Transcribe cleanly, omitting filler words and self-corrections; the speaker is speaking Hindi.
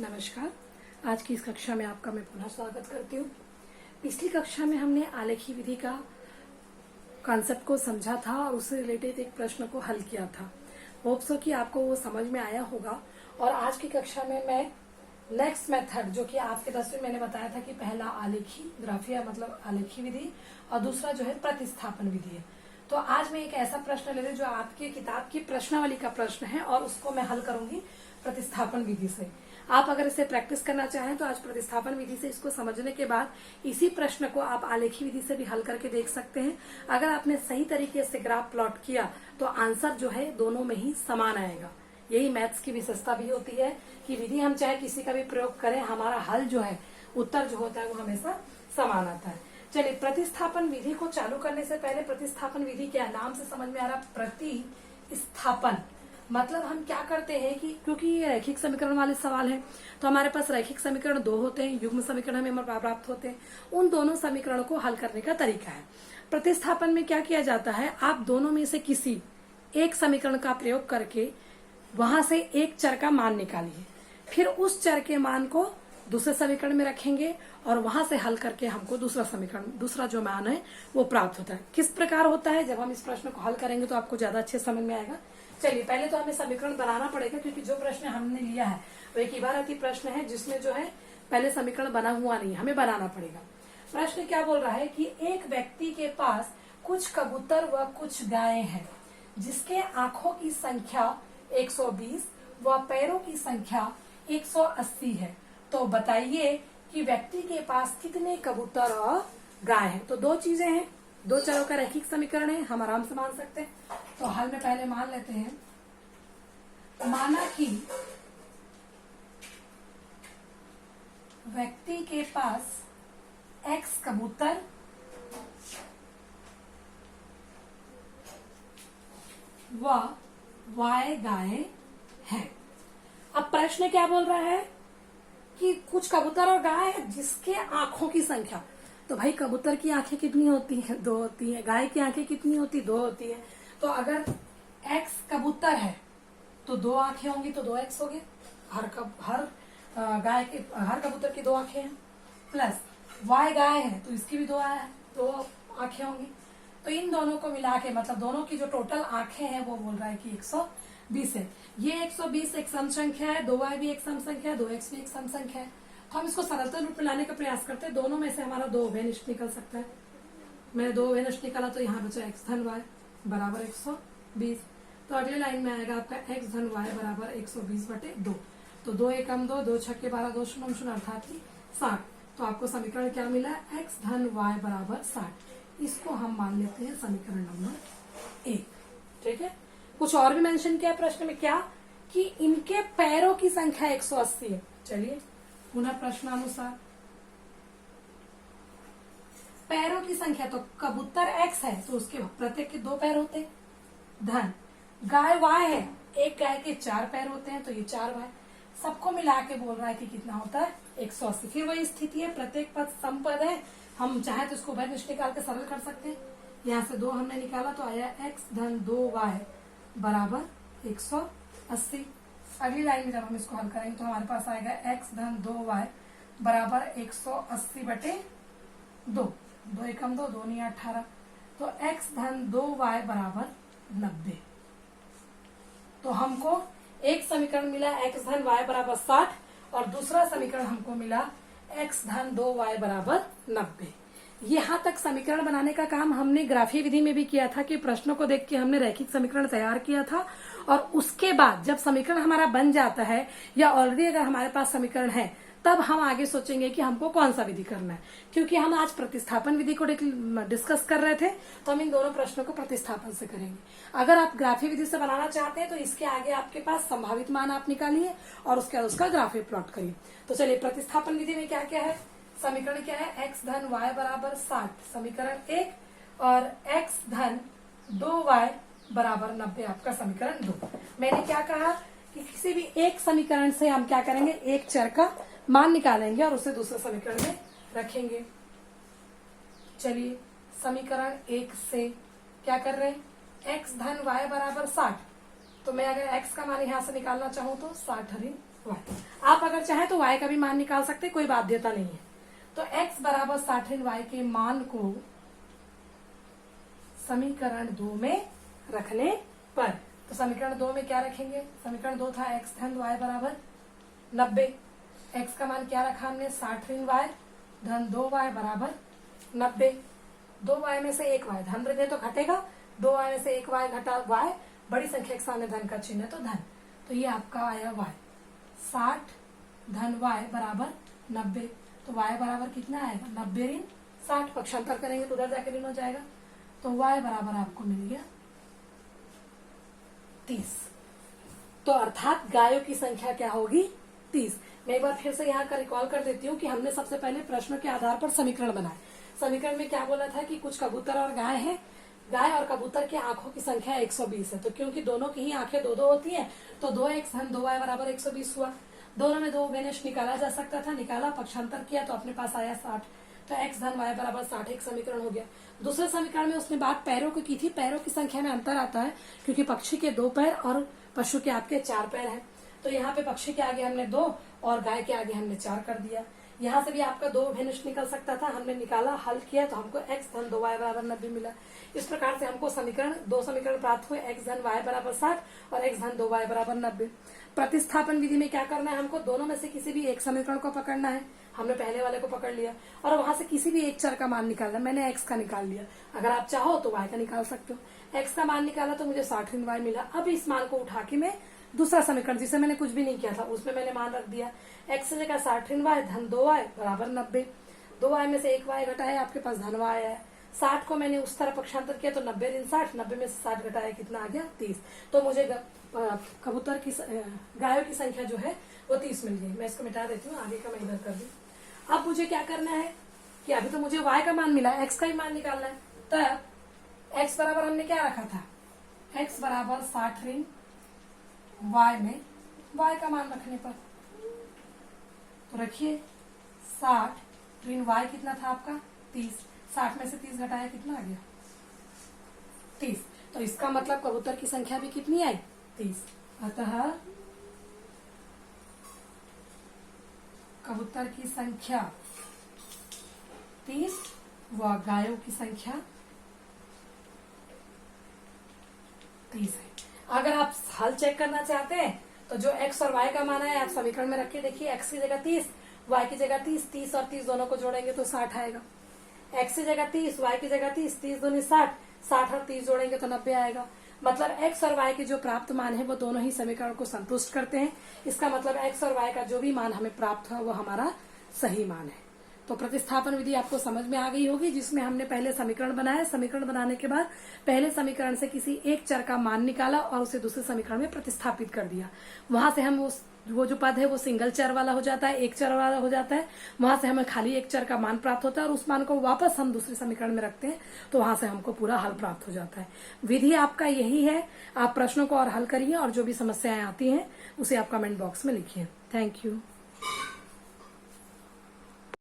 नमस्कार। आज की इस कक्षा में आपका मैं पुनः स्वागत करती हूँ। पिछली कक्षा में हमने आलेखी विधि का कॉन्सेप्ट को समझा था और उससे रिलेटेड एक प्रश्न को हल किया था। होप सो कि आपको वो समझ में आया होगा। और आज की कक्षा में मैं नेक्स्ट मेथड, जो कि आपके 10वीं मैंने बताया था कि पहला आलेखी ग्राफिया मतलब आलेखी विधि और दूसरा जो है प्रतिस्थापन विधि है। तो आज मैं एक ऐसा प्रश्न ले रही हूँ जो आपके किताब की प्रश्नावली का प्रश्न है और उसको मैं हल करूंगी प्रतिस्थापन विधि से। आप अगर इसे प्रैक्टिस करना चाहें तो आज प्रतिस्थापन विधि से इसको समझने के बाद इसी प्रश्न को आप आलेखी विधि से भी हल करके देख सकते हैं। अगर आपने सही तरीके से ग्राफ प्लॉट किया तो आंसर जो है दोनों में ही समान आएगा। यही मैथ्स की विशेषता भी होती है कि विधि हम चाहे किसी का भी प्रयोग करें, हमारा हल जो है, उत्तर जो होता है वो हमेशा समान आता है। चलिए, प्रतिस्थापन विधि को चालू करने से पहले प्रतिस्थापन विधि क्या है, नाम से समझ में आ रहा। प्रतिस्थापन मतलब हम क्या करते हैं कि क्योंकि ये रैखिक समीकरण वाले सवाल है तो हमारे पास रैखिक समीकरण दो होते हैं, युग्म समीकरण हमें प्राप्त होते हैं। उन दोनों समीकरणों को हल करने का तरीका है। प्रतिस्थापन में क्या किया जाता है, आप दोनों में से किसी एक समीकरण का प्रयोग करके वहां से एक चर का मान निकालिए, फिर उस चर के मान को दूसरे समीकरण में रखेंगे और वहां से हल करके हमको दूसरा जो मान है वो प्राप्त होता है। किस प्रकार होता है, जब हम इस प्रश्न को हल करेंगे तो आपको ज्यादा अच्छे समझ में आएगा। चलिए, पहले तो हमें समीकरण बनाना पड़ेगा क्योंकि जो प्रश्न हमने लिया है वो एक इबारती प्रश्न है जिसमें जो है पहले समीकरण बना हुआ नहीं, हमें बनाना पड़ेगा। प्रश्न क्या बोल रहा है कि एक व्यक्ति के पास कुछ कबूतर व कुछ गायें हैं जिसके आंखों की संख्या 120 व पैरों की संख्या 180 है। तो बताइए कि व्यक्ति के पास कितने कबूतर और गाय हैं। तो दो चीजें हैं, दो चरों का रैखिक समीकरण है, हम आराम से मान सकते हैं। तो हल में पहले मान लेते हैं, माना कि व्यक्ति के पास x कबूतर व y गाय है। अब प्रश्न क्या बोल रहा है कि कुछ कबूतर और गाय है जिसके आंखों की संख्या, तो भाई कबूतर की आंखें कितनी होती हैं, 2 होती है। गाय की आंखें कितनी होती, 2 होती है। तो अगर x कबूतर है तो 2 आंखें होंगी तो 2x हो गए। हर कबूतर की 2 आंखें हैं, प्लस y गाय है तो इसकी भी 2 आंखें होंगी। तो इन दोनों को मिला के मतलब दोनों की जो टोटल आंखें हैं वो बोल रहा है कि 120 है। ये 120 एक सम संख्या है, 2y भी एक सम संख्या है, 2x भी एक सम संख्या है। तो हम इसको सरलतम रूप में लाने का प्रयास करते हैं। दोनों में से हमारा 2 अभिनिष्ट निकल सकता है। मैंने 2 अभिनिष्ट निकाला तो यहाँ बचा x धन y बराबर 120। तो अगले लाइन में आएगा आपका x धन y बराबर 120/2। तो 2 एकम 2, 2 छक्के 12, 2 शून्य शून्य अर्थात 60। तो आपको समीकरण क्या मिला, x धन y बराबर 60। इसको हम मान लेते हैं समीकरण नंबर 1। ठीक है। कुछ और भी मेंशन किया प्रश्न में, क्या कि इनके पैरों की संख्या 180 है। चलिए पुनः प्रश्नानुसार, पैरों की संख्या, तो कबूतर x है तो उसके प्रत्येक के 2 पैर होते हैं, धन गाय y है, एक गाय के 4 पैर होते हैं तो ये 4 y। सबको मिला के बोल रहा है कि कितना होता है, 180। फिर वही स्थिति है, प्रत्येक पद समपद है, हम चाहे तो इसको उभयनिष्ठ निकाल के सरल कर सकते हैं। यहाँ से 2 हमने निकाला तो आया x धन 2y बराबर 180। अगली लाइन में जब हम इसको हल करेंगे तो हमारे पास आएगा x धन 2y बराबर 180/2। 2 एकम 2, 2 नहीं 18। तो x धन 2y बराबर 90। तो हमको एक समीकरण मिला x धन y बराबर 60 और दूसरा समीकरण हमको मिला x धन 2y बराबर 90। यहाँ तक समीकरण बनाने का काम हमने ग्राफीय विधि में भी किया था कि प्रश्नों को देख के हमने रैखिक समीकरण तैयार किया था। और उसके बाद जब समीकरण हमारा बन जाता है या ऑलरेडी अगर हमारे पास समीकरण है तब हम आगे सोचेंगे कि हमको कौन सा विधि करना है। क्योंकि हम आज प्रतिस्थापन विधि को डिस्कस कर रहे थे तो हम इन दोनों प्रश्नों को प्रतिस्थापन से करेंगे। अगर आप ग्राफीय विधि से बनाना चाहते हैं तो इसके आगे आपके पास संभावित मान आप निकालिए और उसके बाद उसका ग्राफिक प्लॉट करिए। तो चलिए, प्रतिस्थापन विधि में क्या क्या है, समीकरण क्या है, x धन y बराबर 60 समीकरण 1 और x धन 2y बराबर 90 आपका समीकरण 2। मैंने क्या कहा कि किसी भी एक समीकरण से हम क्या करेंगे, एक चर का मान निकालेंगे और उसे दूसरे समीकरण में रखेंगे। चलिए, समीकरण 1 से क्या कर रहे हैं, x धन y बराबर 60। तो मैं अगर x का मान यहां से निकालना चाहूं तो 60 हरी y। आप अगर चाहे तो y का भी मान निकाल सकते, कोई बाध्यता नहीं है। तो x बराबर 60y के मान को समीकरण 2 में रखने पर, तो समीकरण 2 में क्या रखेंगे? समीकरण 2 था x धन y बराबर 90। x का मान क्या रखा हमने? 60 ऋण y धन 2y बराबर 90। 2y में से 1y, धन ऋण तो घटेगा, 2y में से 1y घटा y, बड़ी संख्या के सामने धन का चिन्ह है तो धन, तो ये आपका आया y। 60 धन y बराबर 90, तो y बराबर कितना आएगा? 90 ऋण 60, पक्षांतर करेंगे तो उधर जाके ऋण हो जाएगा, तो y बराबर आपको मिल गया 30। तो अर्थात गायों की संख्या क्या होगी? 30। मैं एक बार फिर से यहाँ का रिकॉल कर देती हूँ कि हमने सबसे पहले प्रश्न के आधार पर समीकरण बनाए। समीकरण में क्या बोला था कि कुछ कबूतर और गाय है, गाय और कबूतर की आंखों की संख्या 120 है, तो क्योंकि दोनों की ही आंखें 2-2 होती हैं, तो 2x धन 2y बराबर 120 हुआ। दोनों में 2 बेनिश निकाला जा सकता था, निकाला, पक्षांतर किया तो अपने पास आया 60, तो x धन y बराबर 60 एक समीकरण हो गया। दूसरे समीकरण में उसने बात पैरों की थी, पैरों की संख्या में अंतर आता है क्योंकि पक्षी के 2 पैर और पशु के आपके 4 पैर हैं, तो यहाँ पे पक्षी के आगे हमने 2 और गाय के आगे हमने 4 कर दिया। यहाँ से भी आपका 2 भेनिश निकल सकता था, हमने निकाला, हल किया तो हमको x धन 2y बराबर 90 मिला। इस प्रकार से हमको समीकरण 2 समीकरण प्राप्त हुए, x धन y बराबर 60 और x धन 2y बराबर 90। प्रतिस्थापन विधि में क्या करना है? हमको दोनों में से किसी भी एक समीकरण को पकड़ना है। हमने पहले वाले को पकड़ लिया और वहां से किसी भी एक चर का मान निकालना। मैंने x का निकाल लिया, अगर आप चाहो तो y का निकाल सकते हो। x का मान निकाला तो मुझे 60 ऋण y मिला। अब इस मान को उठा के मैं दूसरा समीकरण, जिसे मैंने कुछ भी नहीं किया था, उसमें मैंने मान रख दिया, x की जगह 60 ऋण y धन 2y बराबर 90। 2y में से 1y घटाया, आपके पास धन y आया। 60 को मैंने उस तरह पक्षांतर किया तो 90 ऋण 60, 90 में से 60 घटाया, कितना आ गया? 30। तो मुझे कबूतर की गायों की संख्या जो है वो 30 मिल गई। मैं इसको मिटा देती हूँ, आगे का मैं इधर कर दूं। अब मुझे क्या करना है कि अभी तो मुझे y का मान मिला, x का ही मान निकालना है। तो x बराबर हमने क्या रखा था? x बराबर 60 ऋण y में y का मान रखने पर, तो रखिए 60 ऋण y कितना था आपका? 30। 60 में से 30 घटाया, कितना आ गया? 30। तो इसका मतलब कबूतर की संख्या भी कितनी आई? 30। अतः कबूतर की संख्या 30 व गायों की संख्या 30 है। अगर आप हल चेक करना चाहते हैं तो जो x और y का मान है आप समीकरण में रख के देखिए, x की जगह 30, y की जगह 30, 30 और 30 दोनों को जोड़ेंगे तो 60 आएगा। x की जगह 30, y की जगह 30, 30 दूनी 60, 60 और 30 जोड़ेंगे तो 90 आएगा। मतलब x और y के जो प्राप्त मान है वो दोनों ही समीकरण को संतुष्ट करते हैं। इसका मतलब x और y का जो भी मान हमें प्राप्त हुआ वो हमारा सही मान है। तो प्रतिस्थापन विधि आपको समझ में आ गई होगी, जिसमें हमने पहले समीकरण बनाया, समीकरण बनाने के बाद पहले समीकरण से किसी एक चर का मान निकाला और उसे दूसरे समीकरण में प्रतिस्थापित कर दिया। वहां से हम वो जो पद है वो सिंगल चर वाला हो जाता है, एक चर वाला हो जाता है। वहां से हमें खाली एक चर का मान प्राप्त होता है और उस मान को वापस हम दूसरे समीकरण में रखते हैं, तो वहां से हमको पूरा हल प्राप्त हो जाता है। विधि आपका यही है। आप प्रश्नों को और हल करिए और जो भी समस्याएं आती हैं उसे आप कमेंट बॉक्स में लिखिए। Thank you.